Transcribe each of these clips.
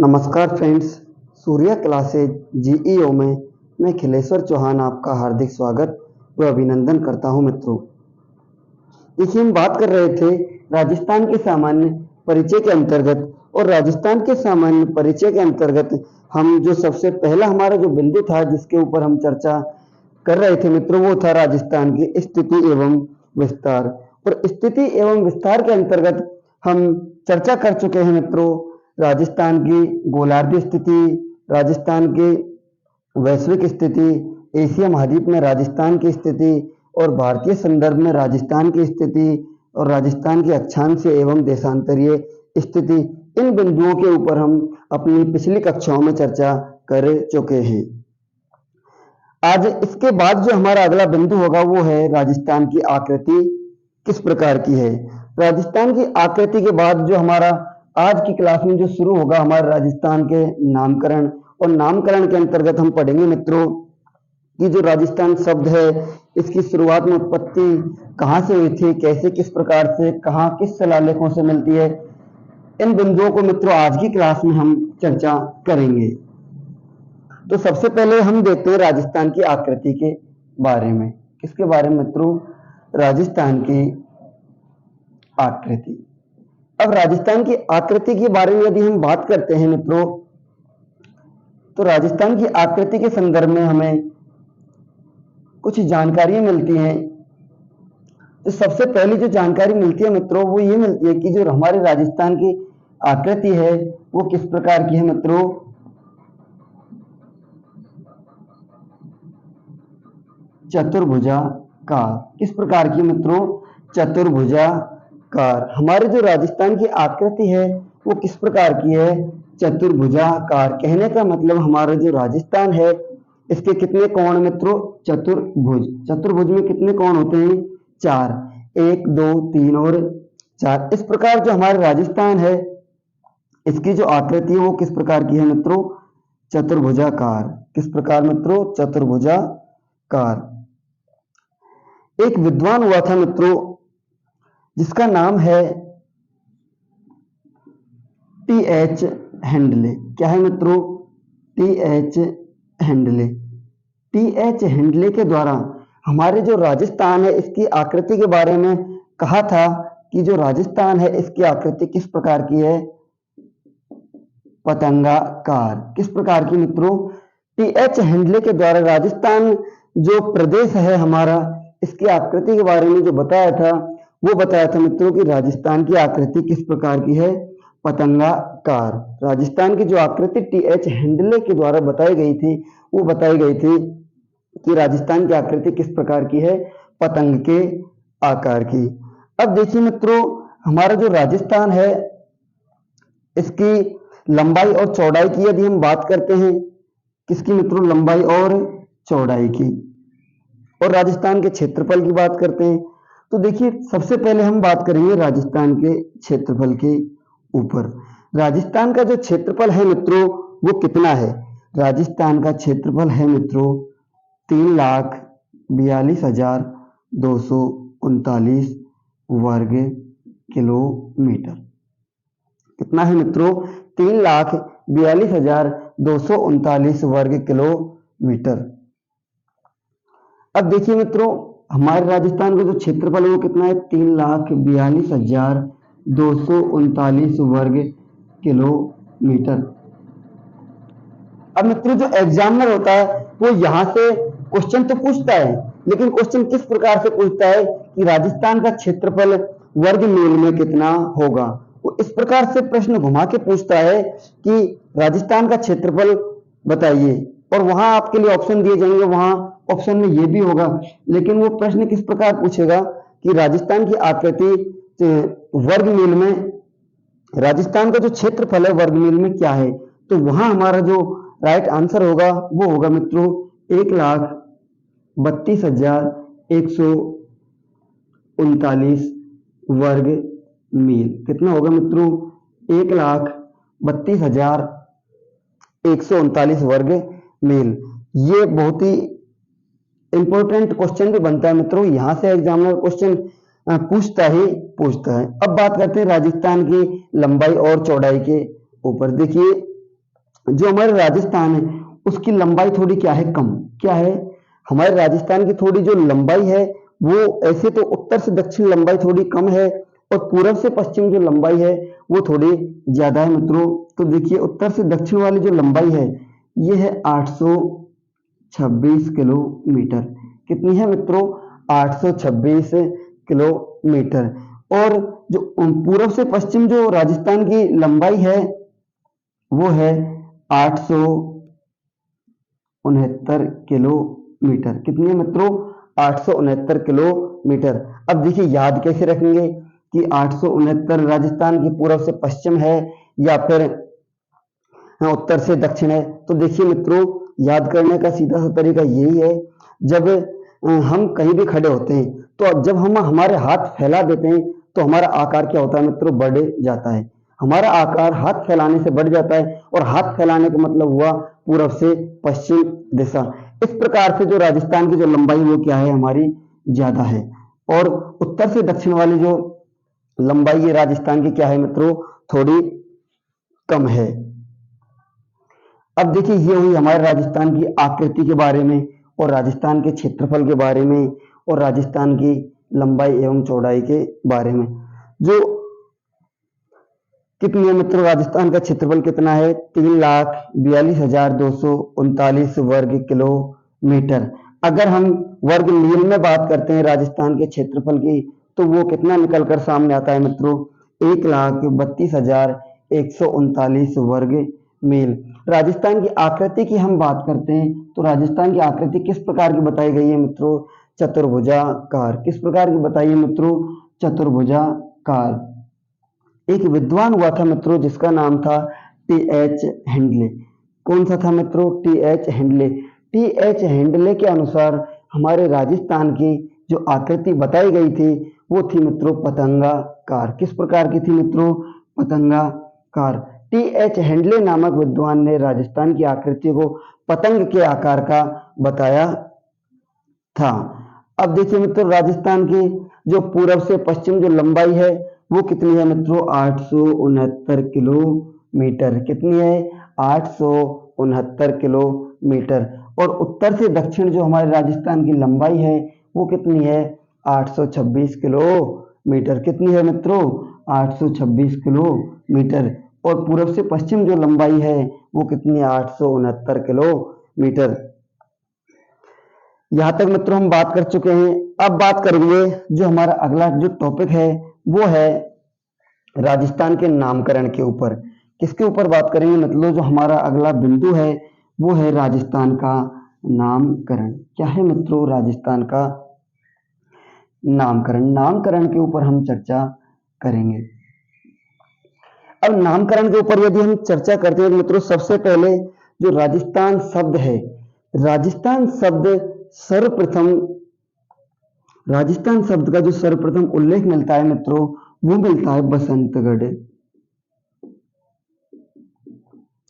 नमस्कार friends, Surya classes GEO में मैं खिलेश्वर चौहान आपका हार्दिक स्वागत व अभिनंदन करता हूं मित्रों। देखिए, हम बात कर रहे थे राजस्थान के सामान्य परिचय के अंतर्गत, और राजस्थान के सामान्य परिचय के अंतर्गत हम जो सबसे पहला हमारा जो बिंदु था जिसके ऊपर हम चर्चा कर रहे थे मित्रों, वो था राजस्थान की स्थिति एवं विस्तार। और स्थिति एवं विस्तार के अंतर्गत हम चर्चा कर चुके हैं मित्रों राजस्थान की गोलार्धीय स्थिति, राजस्थान की वैश्विक स्थिति, एशिया महाद्वीप में राजस्थान की स्थिति और भारतीय संदर्भ में राजस्थान की स्थिति और राजस्थान की अक्षांशीय एवं देशांतरीय स्थिति। इन बिंदुओं के ऊपर हम अपनी पिछली कक्षाओं में चर्चा कर चुके हैं। आज इसके बाद जो हमारा अगला बिंदु होगा वो है राजस्थान की आकृति किस प्रकार की है। राजस्थान की आकृति के बाद जो हमारा आज की क्लास में जो शुरू होगा हमारे राजस्थान के नामकरण, और नामकरण के अंतर्गत हम पढ़ेंगे मित्रों कि जो राजस्थान शब्द है इसकी शुरुआत में उत्पत्ति कहाँ से हुई थी, कैसे किस प्रकार से कहाँ किस शिलालेखों से मिलती है। इन बिंदुओं को मित्रों आज की क्लास में हम चर्चा करेंगे। तो सबसे पहले हम देखते हैं राजस्थान की आकृति के बारे में। किसके बारे में मित्रों? राजस्थान की आकृति। अब राजस्थान की आकृति के बारे में यदि हम बात करते हैं मित्रों, तो राजस्थान की आकृति के संदर्भ में हमें कुछ जानकारियां मिलती हैं। तो सबसे पहली जो जानकारी मिलती है मित्रों वो ये मिलती है कि जो हमारे राजस्थान की आकृति है वो किस प्रकार की है मित्रों? चतुर्भुजाकार। किस प्रकार की मित्रों? चतुर्भुजाकार। हमारे जो राजस्थान की आकृति है वो किस प्रकार की है? चतुर्भुजाकार। कहने का मतलब हमारा जो राजस्थान है इसके कितने कोण मित्रों? चतुर्भुज। चतुर्भुज में कितने कोण होते हैं? 4। 1 2 3 और 4। इस प्रकार जो हमारा राजस्थान है इसकी जो आकृति है वो किस प्रकार की है मित्रों? चतुर्भुजाकार। किस प्रकार मित्रों? चतुर्भुजाकार। एक विद्वान हुआ था मित्रों जिसका नाम है टी.एच. हेंडले। क्या है मित्रों? टी.एच. हेंडले। टी.एच. हेंडले के द्वारा हमारे जो राजस्थान है इसकी आकृति के बारे में कहा था कि जो राजस्थान है इसकी आकृति किस प्रकार की है? पतंगाकार। किस प्रकार की मित्रों? टी.एच. हेंडले के द्वारा राजस्थान जो प्रदेश है हमारा इसकी आकृति के बारे में जो बताया था वो बताया था मित्रों कि राजस्थान की आकृति किस प्रकार की है? पतंगाकार। राजस्थान की जो आकृति टी.एच. हेंडले के द्वारा बताई गई थी वो बताई गई थी कि राजस्थान की आकृति किस प्रकार की है? पतंग के आकार की। अब देखिए मित्रों हमारा जो राजस्थान है इसकी लंबाई और चौड़ाई की यदि हम बात करते हैं, किसकी मित्रों? लंबाई और चौड़ाई की। और राजस्थान के क्षेत्रफल की बात करते हैं तो देखिए सबसे पहले हम बात करेंगे राजस्थान के क्षेत्रफल के ऊपर। राजस्थान का जो क्षेत्रफल है मित्रों वो कितना है? राजस्थान का क्षेत्रफल है मित्रों 3,42,239 वर्ग किलोमीटर। कितना है मित्रों? 3,42,239 वर्ग किलोमीटर। अब देखिए मित्रों हमारे राजस्थान का जो क्षेत्रफल है वो कितना है? 3,42,239 वर्ग किलोमीटर। अब मित्रों जो एग्जामिनर होता है वो यहाँ से क्वेश्चन तो पूछता है, लेकिन क्वेश्चन किस प्रकार से पूछता है कि राजस्थान का क्षेत्रफल वर्ग मील में कितना होगा। वो इस प्रकार से प्रश्न घुमा के पूछता है कि राजस्थान का क्षेत्रफल बताइए, और वहां आपके लिए ऑप्शन दिए जाएंगे, वहां ऑप्शन में ये भी होगा, लेकिन वो प्रश्न किस प्रकार पूछेगा कि राजस्थान की आकृति वर्ग मील में, राजस्थान का जो क्षेत्रफल है वर्ग मील में क्या है। तो वहां हमारा जो राइट आंसर होगा वो होगा मित्रों 1,32,139 वर्ग मील। कितना होगा मित्रों? 1,32,139 वर्ग मील। ये बहुत ही इंपॉर्टेंट क्वेश्चन भी बनता है मित्रों, यहां से एग्जामिनर क्वेश्चन पूछता है। अब बात करते हैं राजस्थान की लंबाई और चौड़ाई के ऊपर। देखिए जो हमारे राजस्थान है उसकी लंबाई थोड़ी क्या है, कम। क्या है, हमारे राजस्थान की थोड़ी जो लंबाई है वो ऐसे तो उत्तर से दक्षिण लंबाई थोड़ी कम है, और पूरब से पश्चिम जो लंबाई है वो थोड़ी ज्यादा है मित्रों। तो देखिए उत्तर से दक्षिण वाली जो लंबाई है ये है 826 किलोमीटर। कितनी है मित्रों, 826 किलोमीटर। और जो पूरब से पश्चिम जो राजस्थान की लंबाई है वो है 869 किलोमीटर। कितनी है मित्रों, 869 किलोमीटर। अब देखिए याद कैसे रखेंगे कि 869 राजस्थान की पूरब से पश्चिम है या फिर उत्तर से दक्षिण है। तो देखिए मित्रों याद करने का सीधा सा तरीका यही है, जब हम कहीं भी खड़े होते हैं तो जब हम हमारे हाथ फैला देते हैं तो हमारा आकार क्या होता है मित्रों, बढ़ जाता है। हमारा आकार हाथ फैलाने से बढ़ जाता है, और हाथ फैलाने का मतलब हुआ पूरब से पश्चिम दिशा। इस प्रकार से जो राजस्थान की जो लंबाई वो क्या है, हमारी ज्यादा है, और उत्तर से दक्षिण वाली जो लंबाई है राजस्थान की क्या है मित्रों, थोड़ी कम है। अब देखिए ये हुई हमारे राजस्थान की आकृति के बारे में, और राजस्थान के क्षेत्रफल के बारे में, और राजस्थान की लंबाई एवं चौड़ाई के बारे में। जो कितनी है मित्रों, राजस्थान का क्षेत्रफल कितना है, 3,42,239 वर्ग किलोमीटर। अगर हम वर्ग मील में बात करते हैं राजस्थान के क्षेत्रफल की, तो वो कितना निकलकर सामने आता है मित्रों, 1,32,139 वर्ग मील। राजस्थान की आकृति की हम बात करते हैं तो राजस्थान की आकृति किस प्रकार की बताई गई है मित्रों, चतुर्भुजाकार। किस प्रकार की बताइए मित्रों, चतुर्भुजाकार। एक विद्वान हुआ था मित्रों जिसका नाम था टी.एच. हेंडले। कौन सा था मित्रों, टी.एच. हेंडले। टी.एच. हेंडले के अनुसार हमारे राजस्थान की जो आकृति बताई गई थी वो थी मित्रों पतंगाकार। किस प्रकार की थी मित्रों, पतंगाकार। टी.एच. हेंडले नामक विद्वान ने राजस्थान की आकृति को पतंग के आकार का बताया था। अब देखिए मित्रों राजस्थान की जो पूरब से पश्चिम जो लंबाई है वो कितनी है मित्रों, 869 किलोमीटर। कितनी है, 869 किलोमीटर। और उत्तर से दक्षिण जो हमारे राजस्थान की लंबाई है वो कितनी है, 826 किलोमीटर। कितनी है मित्रों, 826 किलोमीटर। और पूरब से पश्चिम जो लंबाई है वो कितनी है, 869 किलोमीटर। यहां तक मित्रों हम बात कर चुके हैं। अब बात करेंगे जो हमारा अगला जो टॉपिक है वो है राजस्थान के नामकरण के ऊपर। किसके ऊपर बात करेंगे, मतलब जो हमारा अगला बिंदु है वो है राजस्थान का नामकरण। क्या है मित्रों, राजस्थान का नामकरण। नामकरण के ऊपर हम चर्चा करेंगे। अब नामकरण के ऊपर यदि हम चर्चा करते हैं मित्रों, सबसे पहले जो राजस्थान शब्द है, राजस्थान शब्द सर्वप्रथम, राजस्थान शब्द का जो सर्वप्रथम उल्लेख मिलता है मित्रों वो मिलता है बसंतगढ़,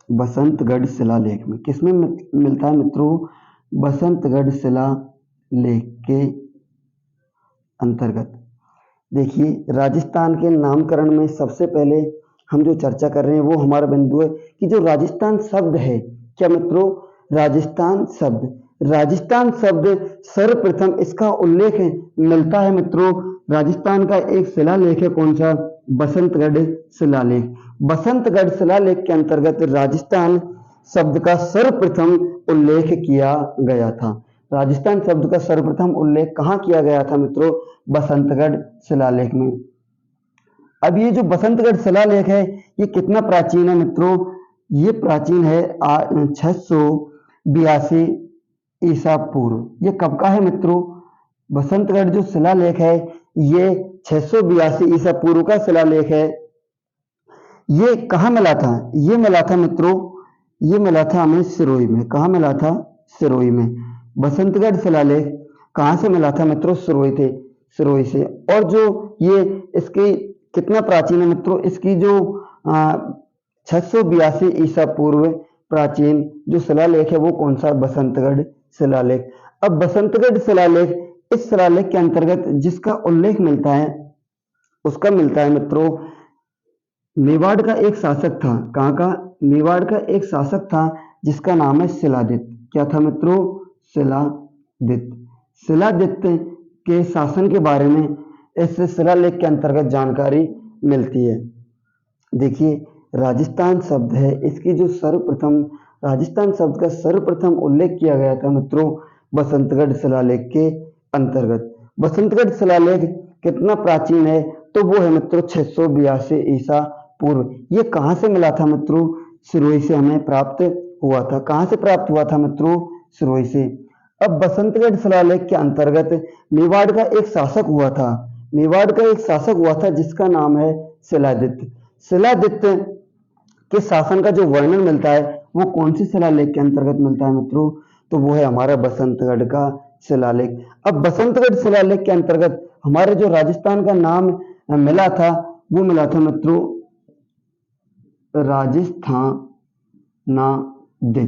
बसंतगढ़ शिलालेख में। किसमें मिलता है मित्रों, बसंतगढ़ शिलालेख के अंतर्गत। देखिए राजस्थान के नामकरण में सबसे पहले हम जो चर्चा कर रहे हैं वो हमारा बिंदु है कि जो राजस्थान शब्द है, क्या मित्रों, राजस्थान शब्द, राजस्थान शब्द सर्वप्रथम इसका उल्लेख मिलता है मित्रों, राजस्थान का एक शिलालेख है, कौन सा, बसंतगढ़ शिलालेख। बसंतगढ़ शिलालेख के अंतर्गत राजस्थान शब्द का सर्वप्रथम उल्लेख किया गया था। राजस्थान शब्द का सर्वप्रथम उल्लेख कहाँ किया गया था मित्रों, बसंतगढ़ शिलालेख में। अब ये जो बसंतगढ़ शिलालेख है ये कितना प्राचीन है मित्रों, ये प्राचीन है 682 ईसा पूर्व। ये कब का है मित्रों, बसंतगढ़ जो शिलालेख है ये 682 ईसा पूर्व का शिलालेख है। ये कहाँ मिला था, ये मिला था मित्रों, ये मिला था हमें सिरोही में। कहाँ मिला था, सिरोही में। बसंतगढ़ शिलालेख कहाँ से मिला था मित्रों, सिरोही थे, सिरोही से। और जो ये इसकी कितना प्राचीन है मित्रों, इसकी जो 682 ईसा पूर्व प्राचीन जो शिलालेख है वो कौन सा, बसंतगढ़ शिलालेख। अब बसंतगढ़ शिलालेख, इस शिलालेख के अंतर्गत जिसका उल्लेख मिलता है उसका मिलता है मित्रों मेवाड़ का एक शासक था, कहाँ का? मेवाड़ का एक शासक था जिसका नाम है शिलादित्य। क्या था मित्रों? शिलादित्य। शिलादित्य के शासन के बारे में इस शिलालेख के अंतर्गत जानकारी मिलती है। देखिए, राजस्थान शब्द है, इसकी जो सर्वप्रथम राजस्थान शब्द का सर्वप्रथम उल्लेख किया गया था मित्रों बसंतगढ़ शिलालेख के अंतर्गत। बसंतगढ़ शिलालेख कितना प्राचीन है? तो वो है मित्रों 682 ईसा पूर्व। ये कहाँ से मिला था मित्रों? सिरोही से हमें प्राप्त हुआ था। कहाँ से प्राप्त हुआ था मित्रों? सिरोही से। अब बसंतगढ़ शिलालेख के अंतर्गत मेवाड़ का एक शासक हुआ था। मेवाड़ का एक शासक हुआ था जिसका नाम है शिलादित्य। शिलादित्य के शासन का जो वर्णन मिलता है वो कौन सी शिलालेख के अंतर्गत मिलता है मित्रों? तो वो है हमारा बसंतगढ़ का शिलालेख। अब बसंतगढ़ शिलालेख के अंतर्गत हमारे जो राजस्थान का नाम मिला था वो मिला था मित्रों राजस्थानादित्य।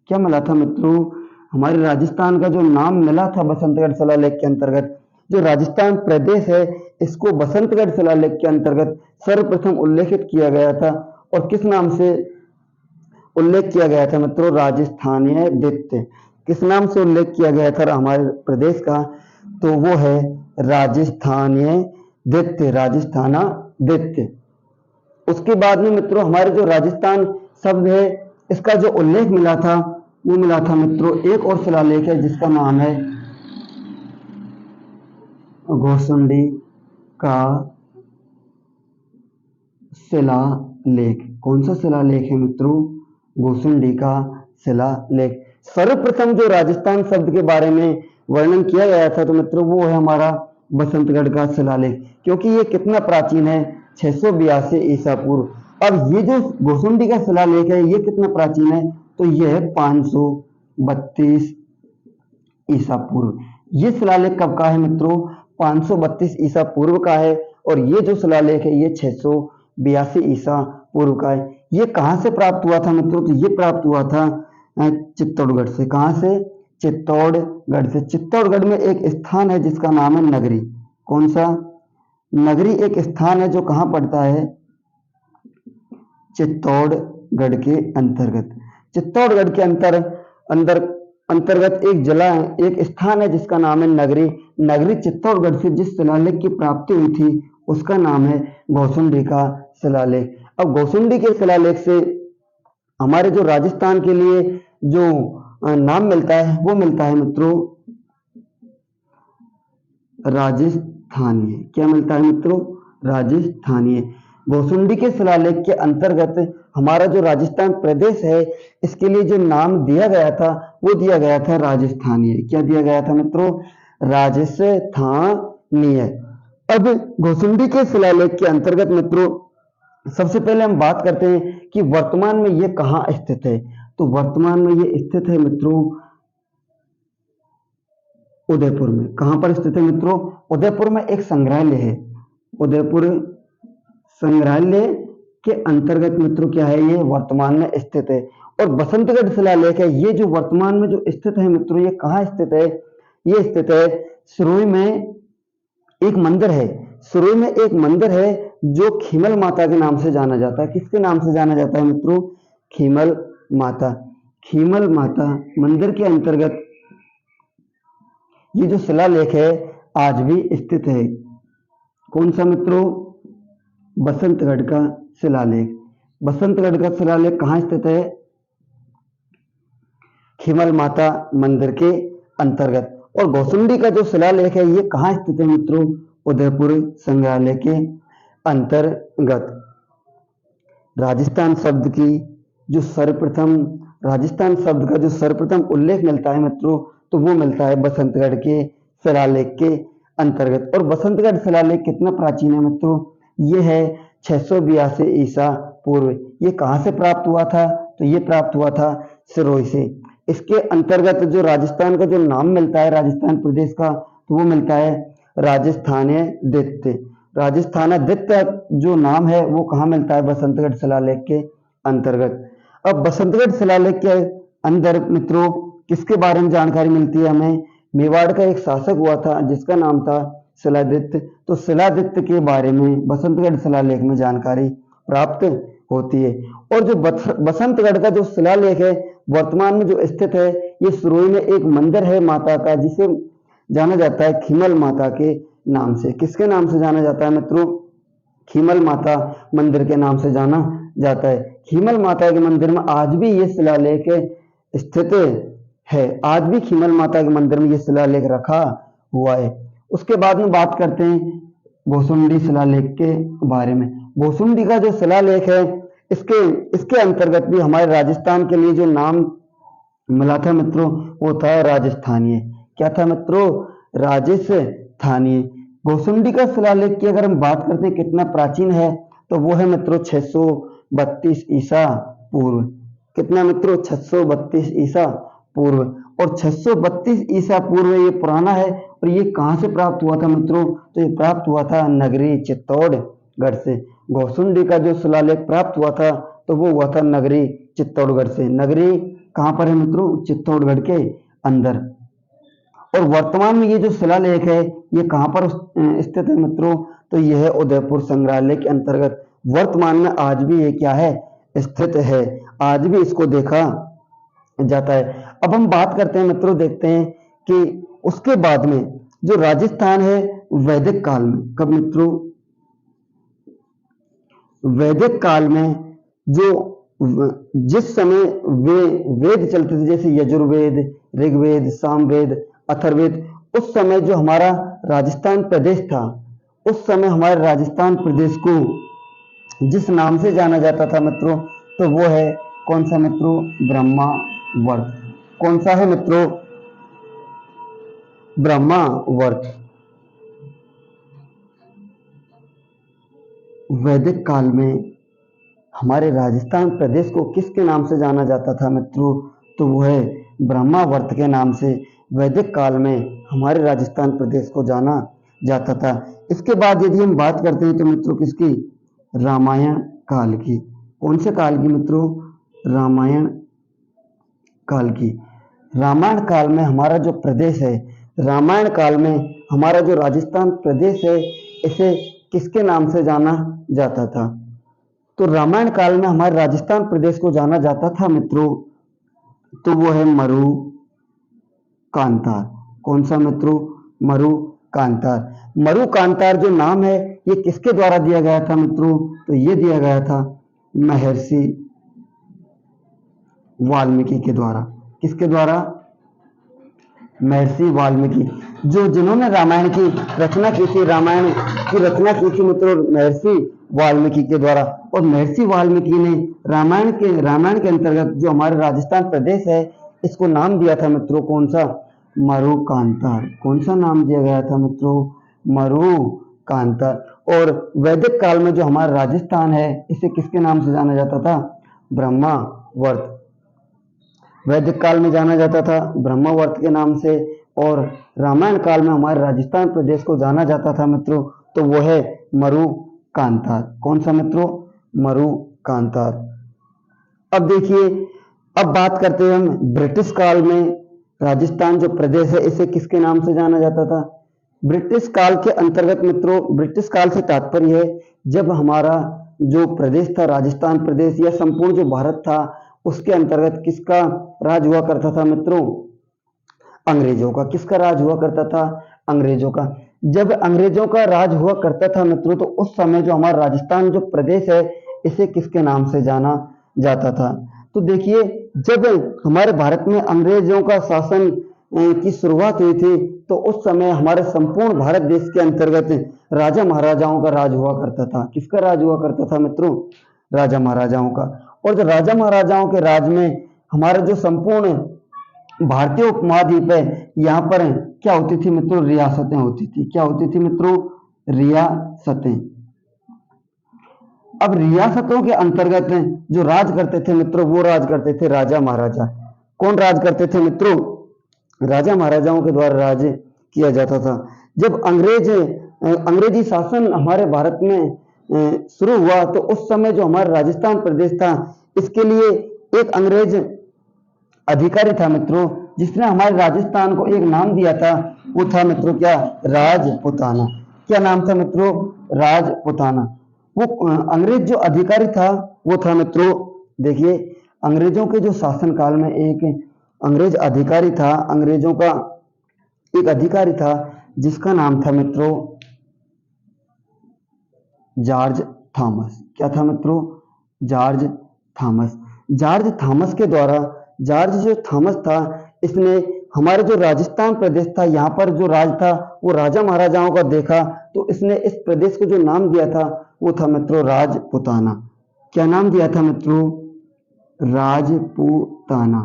क्या मिला था मित्रों? हमारे राजस्थान का जो नाम मिला था बसंतगढ़ शिलालेख के अंतर्गत, जो राजस्थान प्रदेश है इसको बसंतगढ़ शिलालेख के अंतर्गत सर्वप्रथम उल्लेखित किया गया था। और किस नाम से उल्लेख किया गया था मित्रों? राजस्थानीय दित्य। किस नाम से उल्लेख किया गया था हमारे प्रदेश का? तो वो है राजस्थानीय दित्य, राजस्थाना दित्य। उसके बाद में मित्रों हमारे जो राजस्थान शब्द है इसका जो उल्लेख मिला था वो मिला था मित्रों एक और शिलालेख है जिसका नाम है घोसुंडी का शिलालेख। कौन सा शिलालेख है मित्रों? घोसुंडी का शिलालेख। सर्वप्रथम जो राजस्थान शब्द के बारे में वर्णन किया गया था तो मित्रों वो है हमारा बसंतगढ़ का शिलालेख, क्योंकि ये कितना प्राचीन है? 682 ईसा पूर्व। अब ये जो घोसुंडी का शिलालेख है ये कितना प्राचीन है? तो ये है 532 ईसा पूर्व। ये शिलालेख कब का है मित्रों? 532 ईसा पूर्व का है। और ये जो शिलालेख है ये 682 ईसा पूर्व का है। ये कहाँ से प्राप्त हुआ था मित्रों? तो ये प्राप्त हुआ था चित्तौड़गढ़ से। कहाँ से? चित्तौड़गढ़ से। चित्तौड़गढ़ में एक स्थान है जिसका नाम है नगरी। कौन सा? नगरी एक स्थान है जो कहाँ पड़ता है? चित्तौड़गढ़ के अंतर्गत। चित्तौड़गढ़ के अंदर अंतर्गत एक जिला है, एक स्थान है जिसका नाम है नगरी। नगरी चित्तौड़गढ़ से जिस शिलालेख की प्राप्ति हुई थी उसका नाम है घोसुंडी का शिलालेख। अब घोसुंडी के शिलालेख से हमारे जो राजस्थान के लिए जो नाम मिलता है वो मिलता है मित्रों राजस्थानीय। क्या मिलता है मित्रों? राजस्थानीय। घोसुंडी के शिलालेख के अंतर्गत हमारा जो राजस्थान प्रदेश है इसके लिए जो नाम दिया गया था वो दिया गया था राजस्थानीय। क्या दिया गया था मित्रों? राजस्थानीय। अब घोसुंडी के शिलालेख के अंतर्गत मित्रों सबसे पहले हम बात करते हैं कि वर्तमान में ये कहाँ स्थित है। तो वर्तमान में ये स्थित है मित्रों उदयपुर में। कहां पर स्थित है मित्रों? उदयपुर में एक संग्रहालय है। उदयपुर संग्रहालय के अंतर्गत मित्रों क्या है? ये वर्तमान में स्थित है। और बसंतगढ़ शिलालेख है ये जो वर्तमान में जो स्थित है मित्रों ये कहाँ स्थित है? ये स्थित है सिरोही में। एक मंदिर है, सिरोही में एक मंदिर है जो खीमल माता के नाम से जाना जाता है। किसके नाम से जाना जाता है मित्रों? खीमल माता। खीमल माता मंदिर के अंतर्गत ये जो शिलालेख है आज भी स्थित है। कौन सा मित्रों? बसंतगढ़ का शिलालेख। बसंतगढ़ का शिलालेख कहाँ स्थित है? खीमल माता मंदिर के अंतर्गत। और घोसुंडी का जो शिलालेख है ये कहाँ स्थित है मित्रों? उदयपुर संग्रहालय के अंतर्गत। राजस्थान शब्द की जो सर्वप्रथम राजस्थान शब्द का जो सर्वप्रथम उल्लेख मिलता है मित्रों तो वो मिलता है बसंतगढ़ के शिलालेख के अंतर्गत। और बसंतगढ़ शिलालेख कितना प्राचीन है मित्रों? ये है 682 ईसा पूर्व। ये कहाँ से प्राप्त हुआ था? तो ये प्राप्त हुआ था सिरोही से। इसके अंतर्गत जो राजस्थान का जो नाम मिलता है राजस्थान प्रदेश का तो वो मिलता है राजस्थानीय दित्य। राजस्थानादित्य जो नाम है वो कहाँ मिलता है? बसंतगढ़ शिलालेख के अंतर्गत। अब बसंतगढ़ शिलालेख के अंदर मित्रों किसके बारे में जानकारी मिलती है हमें? मेवाड़ का एक शासक हुआ था जिसका नाम था शिलादित्य। तो शिलादित्य के बारे में बसंतगढ़ शिलालेख में जानकारी प्राप्त होती है। और जो बसंतगढ़ का जो शिलालेख है वर्तमान में जो स्थित है, ये सुरोई में एक मंदिर है माता का, जिसे जाना जाता है खीमल माता के नाम से। किसके नाम से जाना जाता है मित्रों? खीमल माता मंदिर के नाम से जाना जाता है। खीमल माता के मंदिर में आज भी ये शिलालेख स्थित है। आज भी खीमल माता के मंदिर में ये शिलालेख रखा हुआ है। उसके बाद में बात करते हैं भोसुंडी शिलालेख के बारे में। भोसुंडी का जो शिलालेख है, इसके अंतर्गत भी हमारे राजस्थान के लिए जो नाम मिला था मित्रों, वो था राजस्थानीय। क्या था मित्रों? राजस्थानीय। भोसुंडी का शिलालेख की अगर हम बात करते हैं कितना प्राचीन है, तो वो है मित्रों 632 ईसा पूर्व। कितना मित्रों? 632 ईसा पूर्व। और 632 ईसा पूर्व ये पुराना है। और ये कहाँ से प्राप्त हुआ था मित्रों? तो ये प्राप्त हुआ था नगरी चित्तौड़गढ़ से। भोसुंडी का जो शिलालेख प्राप्त हुआ था, तो वो हुआ था नगरी चित्तौड़गढ़ से। नगरी कहाँ पर है मित्रों? चित्तौड़गढ़ के अंदर। और वर्तमान में ये जो शिलालेख है, ये कहाँ पर स्थित है मित्रों? तो यह है उदयपुर संग्रहालय के अंतर्गत। वर्तमान में आज भी ये क्या है? स्थित है। आज भी इसको देखा जाता है। अब हम बात करते हैं मित्रों, देखते हैं कि उसके बाद में जो राजस्थान है वैदिक काल में, कब मित्रों? वैदिक काल में जो जिस समय वे वेद चलते थे, जैसे यजुर्वेद, ऋग्वेद, सामवेद, अथर्ववेद, उस समय जो हमारा राजस्थान प्रदेश था, उस समय हमारे राजस्थान प्रदेश को जिस नाम से जाना जाता था मित्रों, तो वो है कौन सा मित्रों? ब्रह्मावर्त। कौन सा है मित्रों? ब्रह्मावर्त। वैदिक काल में हमारे राजस्थान प्रदेश को किसके नाम से जाना जाता था मित्रों? तो वो है ब्रह्मावर्त के नाम से वैदिक काल में हमारे राजस्थान प्रदेश को जाना जाता था। इसके बाद यदि हम बात करते हैं तो मित्रों किसकी? रामायण काल की। कौन से काल की मित्रों? रामायण काल की। रामायण काल में हमारा जो प्रदेश है, रामायण काल में हमारा जो राजस्थान प्रदेश है, इसे किसके नाम से जाना जाता था? तो रामायण काल में हमारे राजस्थान प्रदेश को जाना जाता था मित्रों, तो वो है मरु कांतार। कौन सा मित्रों? मरु कांतार। मरु कांतार जो नाम है, ये किसके द्वारा दिया गया था मित्रों? तो ये दिया गया था महर्षि वाल्मीकि के द्वारा। किसके द्वारा? महर्षि वाल्मीकि, जिन्होंने रामायण की रचना की थी। रामायण की रचना की थी मित्रों महर्षि वाल्मीकि के द्वारा। और महर्षि वाल्मीकि ने रामायण के अंतर्गत जो हमारे राजस्थान प्रदेश है, इसको नाम दिया था मित्रों कौन सा? मरु कांतार। कौन सा नाम दिया गया था मित्रों? मरु कांतार। और वैदिक काल में जो हमारा राजस्थान है, इसे किसके नाम से जाना जाता था? ब्रह्मावर्त। वैदिक काल में जाना जाता था ब्रह्मावर्त के नाम से। और रामायण काल में हमारे राजस्थान प्रदेश को जाना जाता था मित्रों, तो वो है मरु कांतार। कौन सा मित्रों? मरु कांतार। अब देखिए, अब बात करते हैं हम ब्रिटिश काल में राजस्थान जो प्रदेश है, इसे किसके नाम से जाना जाता था? ब्रिटिश काल के अंतर्गत मित्रों, ब्रिटिश काल से तात्पर्य है जब हमारा जो प्रदेश था राजस्थान प्रदेश, या संपूर्ण जो भारत था, उसके अंतर्गत किसका राज हुआ करता था मित्रों? अंग्रेजों का। किसका राज हुआ करता था? अंग्रेजों का। जब अंग्रेजों का राज हुआ करता था मित्रों, तो उस समय जो हमारा राजस्थान जो प्रदेश है, इसे किसके नाम से जाना जाता था? तो देखिए, जब हमारे भारत में अंग्रेजों का शासन की शुरुआत हुई थी, तो उस समय हमारे संपूर्ण भारत देश के अंतर्गत राजा महाराजाओं का राज हुआ करता था। किसका राज हुआ करता था मित्रों? राजा महाराजाओं का। और जो राजा महाराजाओं के राज में हमारा जो संपूर्ण भारतीय उपमहाद्वीप है, यहाँ पर क्या होती थी मित्रों? रियासतें होती थी। क्या होती थी मित्रों? रियासतें। अब रियासतों के अंतर्गत जो राज करते थे मित्रों, वो राज करते थे राजा महाराजा। कौन राज करते थे मित्रों? राजा महाराजाओं के द्वारा राज किया जाता था। जब अंग्रेजी शासन हमारे भारत में शुरू हुआ, तो उस समय जो हमारा राजस्थान प्रदेश था, इसके लिए एक अंग्रेज अधिकारी था मित्रों, जिसने हमारे राजस्थान को एक नाम दिया था। वो था मित्रों क्या? राजपुताना। क्या नाम था मित्रों? राजपुताना। वो अंग्रेज जो अधिकारी था वो था मित्रों, देखिए अंग्रेजों के जो शासनकाल में एक अंग्रेज अधिकारी था, अंग्रेजों का एक अधिकारी था जिसका नाम था मित्रों जॉर्ज थॉमस। क्या था मित्रों? George Thomas. जॉर्ज थॉमस के द्वारा, जॉर्ज जो थॉमस था इसने हमारे जो राजस्थान प्रदेश था यहाँ पर जो राज था वो राजा महाराजाओं का देखा, तो इसने इस प्रदेश को जो नाम दिया था वो था मित्रों राजपूताना। क्या नाम दिया था मित्रों? राजपूताना।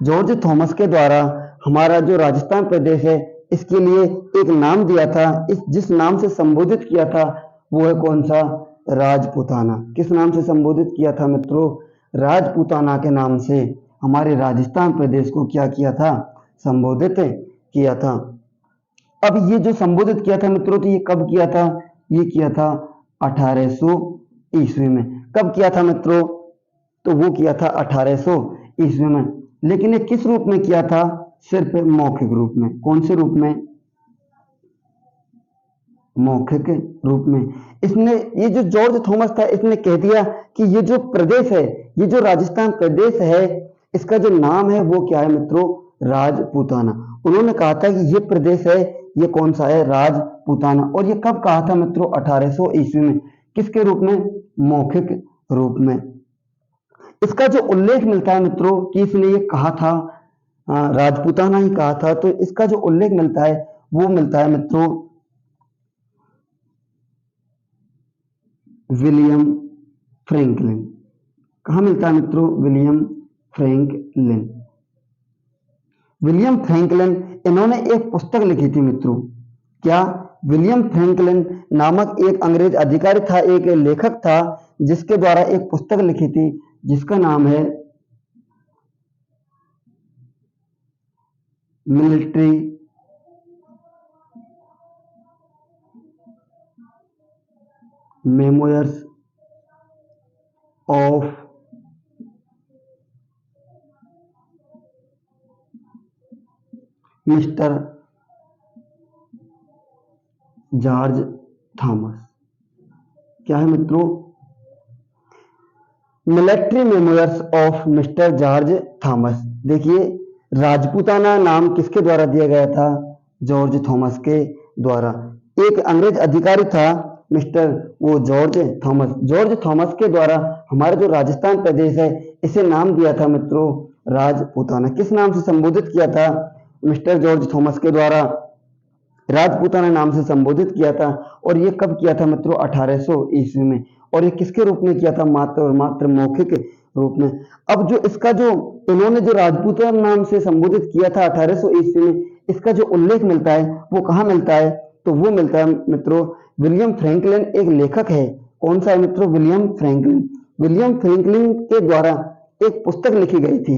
जॉर्ज थॉमस के द्वारा हमारा जो राजस्थान प्रदेश है इसके लिए एक नाम दिया था, इस जिस नाम से संबोधित किया था वो है कौन सा? राजपूताना। किस नाम से संबोधित किया था मित्रों? राजपूताना के नाम से हमारे राजस्थान प्रदेश को क्या किया था? संबोधित किया था। अब ये जो संबोधित किया था मित्रों, तो ये कब किया था? ये किया था 1800 ईस्वी में। कब किया था मित्रों? तो वो किया था 1800 ईस्वी में। लेकिन ये किस रूप में किया था? सिर्फ मौखिक रूप में। कौन से रूप में? मौखिक रूप में। इसने, ये जो जॉर्ज थॉमस था इसने कह दिया कि ये जो प्रदेश है, ये जो राजस्थान प्रदेश है, इसका जो नाम है वो क्या है मित्रों? राजपूताना। उन्होंने कहा था कि ये प्रदेश है, ये कौन सा है? राजपूताना। और ये कब कहा था मित्रों? 1800 ईस्वी में। किसके रूप में? मौखिक रूप में। इसका जो उल्लेख मिलता है मित्रों कि इसने ये कहा था, राजपूताना ही कहा था, तो इसका जो उल्लेख मिलता है वो मिलता है मित्रों विलियम फ्रैंकलिन। कहाँ मिलता है मित्रों? William Franklin. विलियम फ्रैंकलिन, इन्होंने एक पुस्तक लिखी थी मित्रों। क्या? विलियम फ्रैंकलिन नामक एक अंग्रेज अधिकारी था, एक लेखक था, जिसके द्वारा एक पुस्तक लिखी थी जिसका नाम है military memoirs of mister George Thomas. क्या है मित्रों? Military memoirs of mister George Thomas. देखिए राजपूताना नाम किसके द्वारा दिया गया था? जॉर्ज थॉमस के द्वारा। एक अंग्रेज अधिकारी था मिस्टर वो जॉर्ज थॉमस, जॉर्ज थॉमस के द्वारा हमारा जो राजस्थान प्रदेश है इसे नाम दिया था मित्रों राजपूताना। किस नाम से संबोधित किया था? मिस्टर जॉर्ज थॉमस के द्वारा राजपूताना नाम से संबोधित किया था। और ये कब किया था मित्रों? 1800 ईस्वी में। और ये किसके रूप में किया था? मात्र और मात्र मौखिक रूप में। अब जो इसका जो इन्होंने जो राजपूताना नाम से संबोधित किया था 1800 ईस्वी में, इसका जो उल्लेख मिलता है वो कहाँ मिलता है? तो वो मिलता है मित्रों विलियम फ्रैंकलिन एक लेखक है। कौन सा है मित्रों? William Franklin. विलियम फ्रैंकलिन के द्वारा एक पुस्तक लिखी गई थी,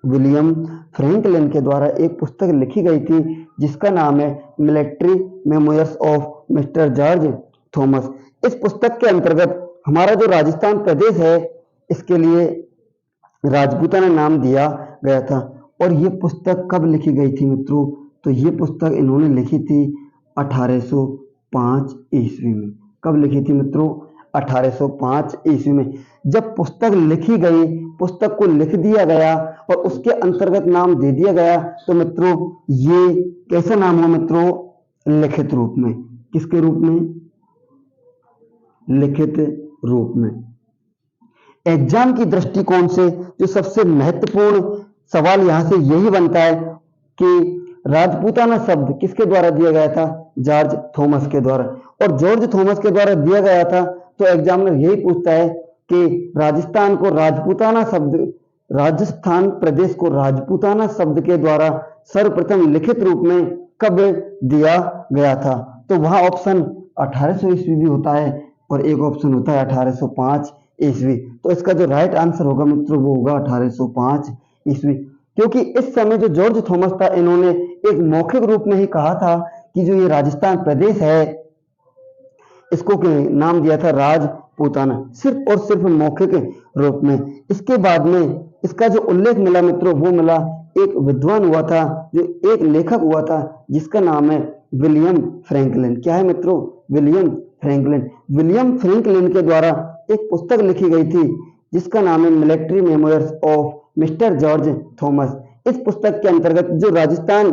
विलियम फ्रैंकलिन के द्वारा एक पुस्तक लिखी गई थी जिसका नाम है military memoirs of mister George Thomas. इस पुस्तक के अंतर्गत हमारा जो राजस्थान प्रदेश है इसके लिए राजपूताना नाम दिया गया था। और ये पुस्तक कब लिखी गई थी मित्रों? तो ये पुस्तक इन्होंने लिखी थी 1805 ईस्वी में। कब लिखी थी मित्रों? 1805 ईस्वी में। जब पुस्तक लिखी गई, पुस्तक को लिख दिया गया और उसके अंतर्गत नाम दे दिया गया, तो मित्रों ये कैसा नाम हुआ मित्रों? लिखित रूप में। किसके रूप में? लिखित रूप में। एग्जाम की दृष्टिकोण से जो सबसे महत्वपूर्ण सवाल यहां से यही बनता है कि राजपूताना शब्द किसके द्वारा दिया गया था? जॉर्ज थॉमस के द्वारा। और जॉर्ज थॉमस के द्वारा दिया गया था तो एग्जामिनर यही पूछता है कि राजस्थान को राजपूताना शब्द, राजस्थान प्रदेश को राजपूताना शब्द के द्वारा सर्वप्रथम लिखित रूप में कब दिया गया था? तो वहां ऑप्शन 1800 ईस्वी भी होता है और एक ऑप्शन होता है 1805 ईस्वी। तो इसका जो राइट आंसर होगा मित्रों वो होगा 1805 ईस्वी। क्योंकि इस समय जो जॉर्ज थॉमस था इन्होंने एक मौखिक रूप में ही कहा था कि जो ये राजस्थान प्रदेश है इसको नाम दिया था राजपूताना, सिर्फ और सिर्फ मौखिक रूप में। इसके बाद में इसका जो उल्लेख मिला मित्रों वो मिला एक विद्वान हुआ था, जो एक लेखक हुआ था जिसका नाम है विलियम फ्रैंकलिन। क्या है मित्रों? William Franklin. विलियम फ्रैंकलिन के द्वारा एक पुस्तक लिखी गई थी जिसका नाम है military memoirs of mister George Thomas. इस पुस्तक के अंतर्गत जो राजस्थान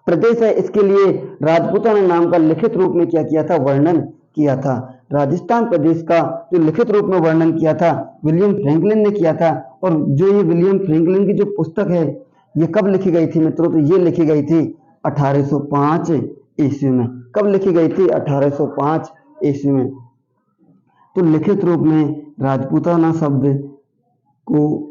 प्रदेश है इसके लिए राजपूताना नाम का लिखित रूप में क्या किया था? वर्णन किया था। राजस्थान प्रदेश का जो लिखित रूप में वर्णन किया था विलियम फ्रैंकलिन ने किया था। और जो ये विलियम फ्रैंकलिन की जो पुस्तक है ये कब लिखी गई थी मित्रों? तो ये लिखी गई थी 1805 ईस्वी में। कब लिखी गई थी? 1805 ईस्वी में। तो लिखित रूप में राजपूताना शब्द को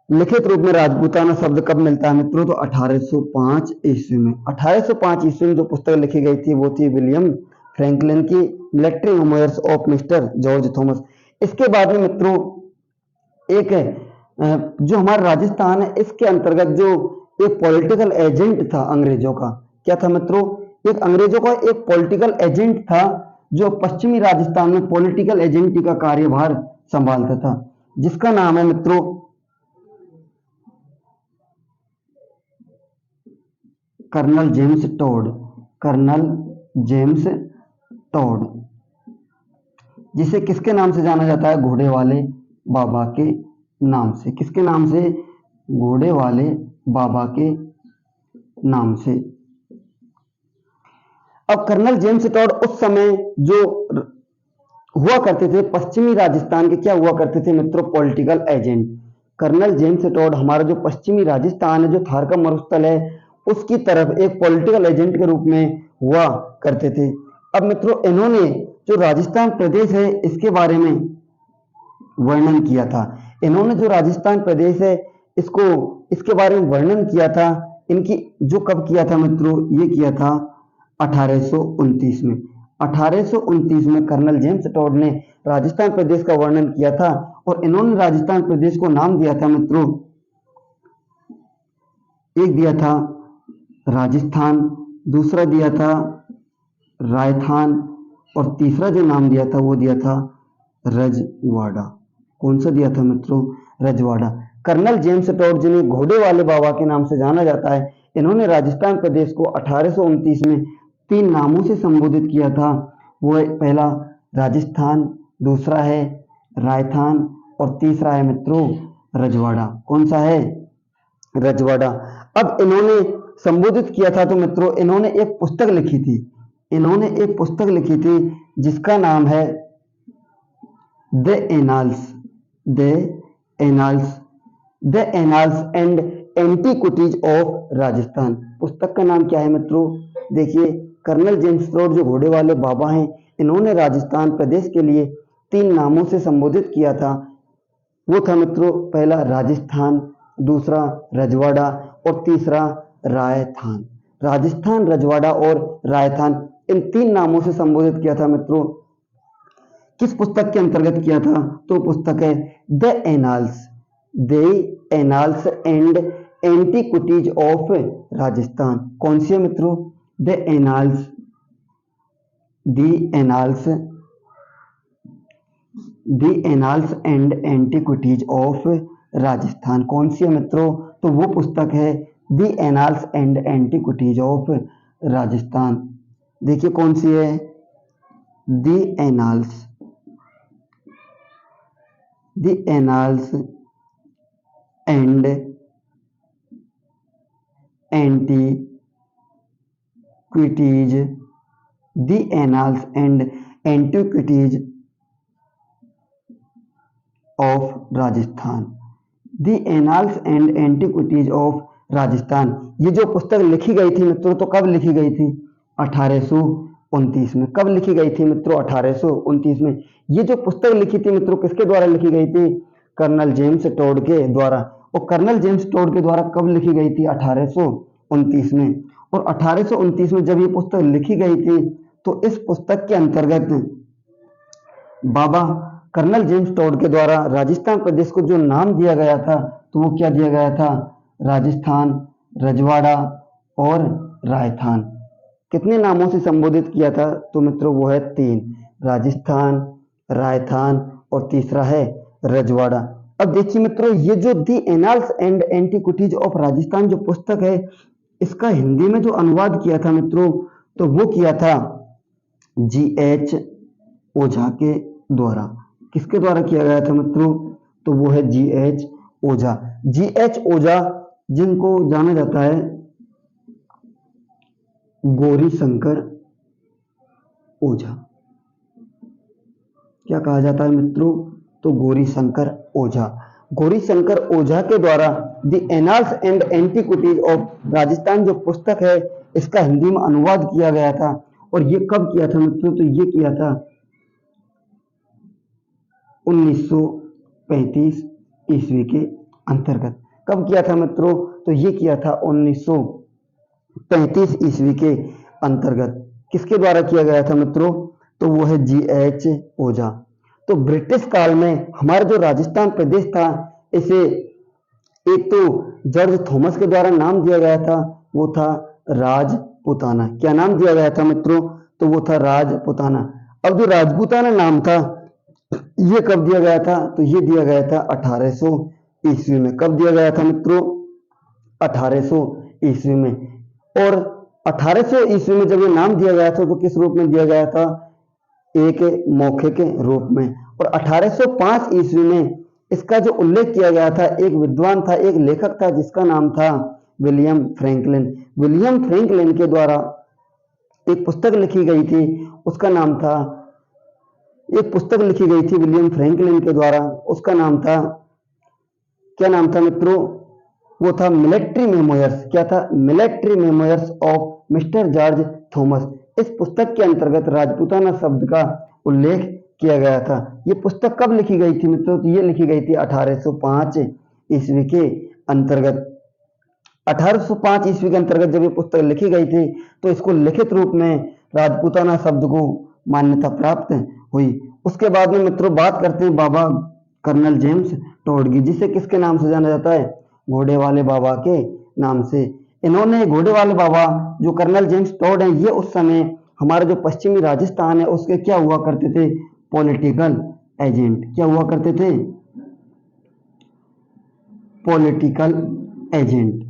लिखित रूप में राजपूताना शब्द कब मिलता है मित्रों? तो 1805 ईस्वी में। 1805 ईस्वी में जो पुस्तक लिखी गई थी वो थी विलियम फ्रैंकलिन की military memoirs of mister George Thomas. इसके बाद में मित्रों एक जो हमारा राजस्थान है इसके अंतर्गत जो एक पॉलिटिकल एजेंट था अंग्रेजों का। क्या था मित्रों? एक अंग्रेजों का एक पॉलिटिकल एजेंट था जो पश्चिमी राजस्थान में पॉलिटिकल एजेंट का कार्यभार संभालता था, जिसका नाम है मित्रों colonel James Tod. Colonel James Tod, जिसे किसके नाम से जाना जाता है? घोड़े वाले बाबा के नाम से। किसके नाम से? घोड़े वाले बाबा के नाम से। अब कर्नल जेम्स टोड उस समय जो हुआ करते थे पश्चिमी राजस्थान के, क्या हुआ करते थे मित्रों? Political agent. Colonel James Tod हमारा जो पश्चिमी राजस्थान है, जो थार का मरुस्थल है, उसकी तरफ एक पॉलिटिकल एजेंट के रूप में हुआ करते थे। अब मित्रों इन्होंने जो राजस्थान प्रदेश है इसके बारे में वर्णन किया था। इन्होंने जो राजस्थान प्रदेश है इसके बारे में वर्णन किया था। इनकी जो कब किया था मित्रों? ये किया था 1829 में। 1829 में कर्नल जेम्स टोड ने राजस्थान प्रदेश का वर्णन किया था और इन्होंने राजस्थान प्रदेश को नाम दिया था मित्रों, एक दिया था राजस्थान, दूसरा दिया था रायथान और तीसरा जो नाम दिया था वो दिया था रजवाड़ा। कौन सा दिया था मित्रों? रजवाड़ा। कर्नल जेम्स टोड जिन्हें घोड़े वाले बाबा के नाम से जाना जाता है, इन्होंने राजस्थान प्रदेश को 1829 में 3 नामों से संबोधित किया था। वो है पहला राजस्थान, दूसरा है रायथान और तीसरा है मित्रों रजवाड़ा। कौन सा है? रजवाड़ा। अब इन्होंने संबोधित किया था तो मित्रों इन्होंने एक पुस्तक लिखी थी। इन्होंने एक पुस्तक लिखी थी जिसका नाम है the annals. The annals and antiquities of Rajasthan. पुस्तक का नाम क्या है मित्रों? देखिए कर्नल जेम्स टोड जो घोड़े वाले बाबा हैं, इन्होंने राजस्थान प्रदेश के लिए 3 नामों से संबोधित किया था। वो था मित्रों पहला राजस्थान, दूसरा रजवाड़ा और तीसरा रायथान। राजस्थान, रजवाड़ा और रायथान, इन 3 नामों से संबोधित किया था मित्रों। किस पुस्तक के अंतर्गत किया था? तो पुस्तक है the annals and antiquities of Rajasthan. कौन सी है मित्रों? The annals and antiquities of Rajasthan. कौन सी है मित्रों? तो वो पुस्तक है the annals and antiquities of Rajasthan. देखिए कौन सी है? The annals and antiquities, the annals and antiquities of Rajasthan. The annals and antiquities of Rajasthan. ये जो पुस्तक लिखी गई थी मित्रों, तो कब लिखी गई थी? 1829 में। कब लिखी गई थी मित्रों? 1829 में। ये जो पुस्तक लिखी थी मित्रों किसके द्वारा लिखी गई थी? कर्नल जेम्स टोड के द्वारा। और कर्नल जेम्स टोड के द्वारा कब लिखी गई थी? 1829 में। और 1829 में जब ये पुस्तक लिखी गई थी तो इस पुस्तक के अंतर्गत बाबा कर्नल जेम्स टोड के द्वारा राजस्थान प्रदेश को जो नाम दिया गया था तो वो क्या दिया गया था? राजस्थान, रजवाड़ा और रायथान। कितने नामों से संबोधित किया था? तो मित्रों वो है 3, राजस्थान, रायथान और तीसरा है रजवाड़ा। अब देखिए मित्रों ये जो the annals and antiquities of Rajasthan जो पुस्तक है इसका हिंदी में जो अनुवाद किया था मित्रों, तो वो किया था GH ओझा के द्वारा। किसके द्वारा किया गया था मित्रों, तो वो है GH ओझा। GH ओझा जिनको जाना जाता है गौरी शंकर ओझा। क्या कहा जाता है मित्रों, तो गौरी शंकर ओझा। गौरी शंकर ओझा के द्वारा the annals and antiquities of Rajasthan जो पुस्तक है, इसका हिंदी में अनुवाद किया गया था। और ये कब किया था मित्रों, तो ये किया था 1935 ईस्वी के अंतर्गत। कब किया था मित्रों, तो ये किया था 1935 ईस्वी के अंतर्गत। किसके द्वारा किया गया था मित्रों, तो वो है GH ओझा। तो ब्रिटिश काल में हमारा जो राजस्थान प्रदेश था, इसे एक तो जॉर्ज थॉमस के द्वारा नाम दिया गया था, वो था राजपुताना। क्या नाम दिया गया था मित्रों, तो वो था राजपुताना। अब जो राजपुताना नाम था, ये कब दिया गया था, तो ये दिया गया था 1800 ईस्वी में। कब दिया गया था मित्रों, 1800 ईस्वी में। और 1800 ईस्वी में जब ये नाम दिया गया था, तो किस रूप में दिया गया था, एक मौखिक रूप में। और 1805 ईस्वी में इसका जो उल्लेख किया गया था, एक विद्वान था, एक लेखक था, जिसका नाम था विलियम फ्रैंकलिन। विलियम फ्रैंकलिन के द्वारा एक पुस्तक लिखी गई थी, उसका नाम था, एक पुस्तक लिखी गई थी विलियम फ्रैंकलिन के द्वारा, उसका नाम था, क्या नाम था मित्रों, वो था मिलिट्री मेमोयर्स। क्या था, military memoirs of mister George Thomas. इस पुस्तक के अंतर्गत राजपूताना शब्द का उल्लेख किया गया था। ये पुस्तक कब लिखी गई थी मित्रों, तो ये लिखी गई थी 1805 ईस्वी के अंतर्गत। 1805 ईस्वी के अंतर्गत जब ये पुस्तक लिखी गई थी, तो इसको लिखित रूप में राजपूताना शब्द को मान्यता प्राप्त हुई। उसके बाद में मित्रों बात करते हैं बाबा कर्नल जेम्स टोड की, जिसे किसके नाम से जाना जाता है, घोड़े वाले बाबा के नाम से। इन्होंने घोड़े वाले बाबा जो कर्नल जेम्स टोड हैं, ये उस समय हमारा जो पश्चिमी राजस्थान है उसके क्या हुआ करते थे, पॉलिटिकल एजेंट। क्या हुआ करते थे, पॉलिटिकल एजेंट।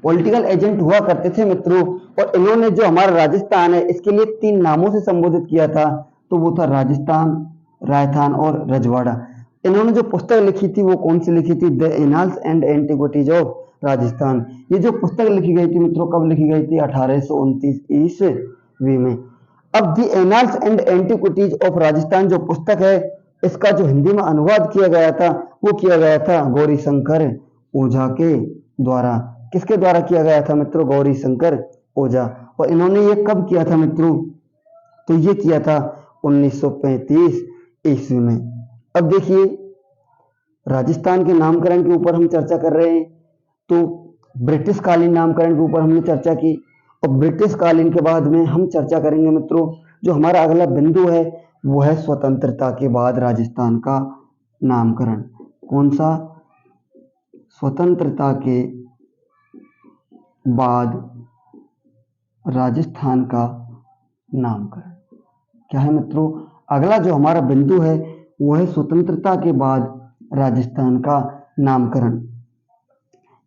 पॉलिटिकल एजेंट हुआ करते थे मित्रों। और इन्होंने जो हमारा राजस्थान है, इसके लिए 3 नामों से संबोधित किया था, तो वो था राजस्थान, राजस्थान और रजवाड़ा। इन्होंने जो पुस्तक लिखी थी वो कौन सी लिखी थी, the annals and antiquities of Rajasthan. ये जो पुस्तक लिखी गई थी मित्रों, कब लिखी गई थी, 1829 ईस्वी में। अब the annals and antiquities of Rajasthan जो पुस्तक है, इसका जो हिंदी में अनुवाद किया गया था, वो किया गया था गौरी शंकर ओझा के द्वारा। किसके द्वारा किया गया था मित्रों, गौरी शंकर ओझा। और इन्होंने ये कब किया था मित्रों, तो ये किया था 1935 ईस्वी में। अब देखिए, राजस्थान के नामकरण के ऊपर हम चर्चा कर रहे हैं, तो ब्रिटिश कालीन नामकरण के ऊपर हमने चर्चा की। और ब्रिटिश कालीन के बाद में हम चर्चा करेंगे मित्रों, जो हमारा अगला बिंदु है वो है स्वतंत्रता के बाद राजस्थान का नामकरण। कौन सा, स्वतंत्रता के बाद राजस्थान का नामकरण। क्या है मित्रों, अगला जो हमारा बिंदु है वो है स्वतंत्रता के बाद राजस्थान का नामकरण।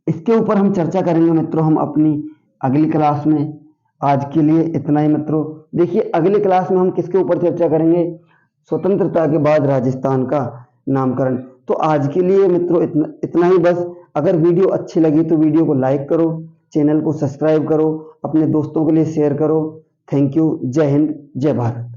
इसके ऊपर हम चर्चा करेंगे मित्रों हम अपनी अगली क्लास में। आज के लिए इतना ही मित्रों। देखिए, अगली क्लास में हम किसके ऊपर चर्चा करेंगे, स्वतंत्रता के बाद राजस्थान का नामकरण। तो आज के लिए मित्रों इतना ही बस। अगर वीडियो अच्छी लगी तो वीडियो को लाइक करो, चैनल को सब्सक्राइब करो, अपने दोस्तों के लिए शेयर करो। Thank you. जय हिंद, जय भारत।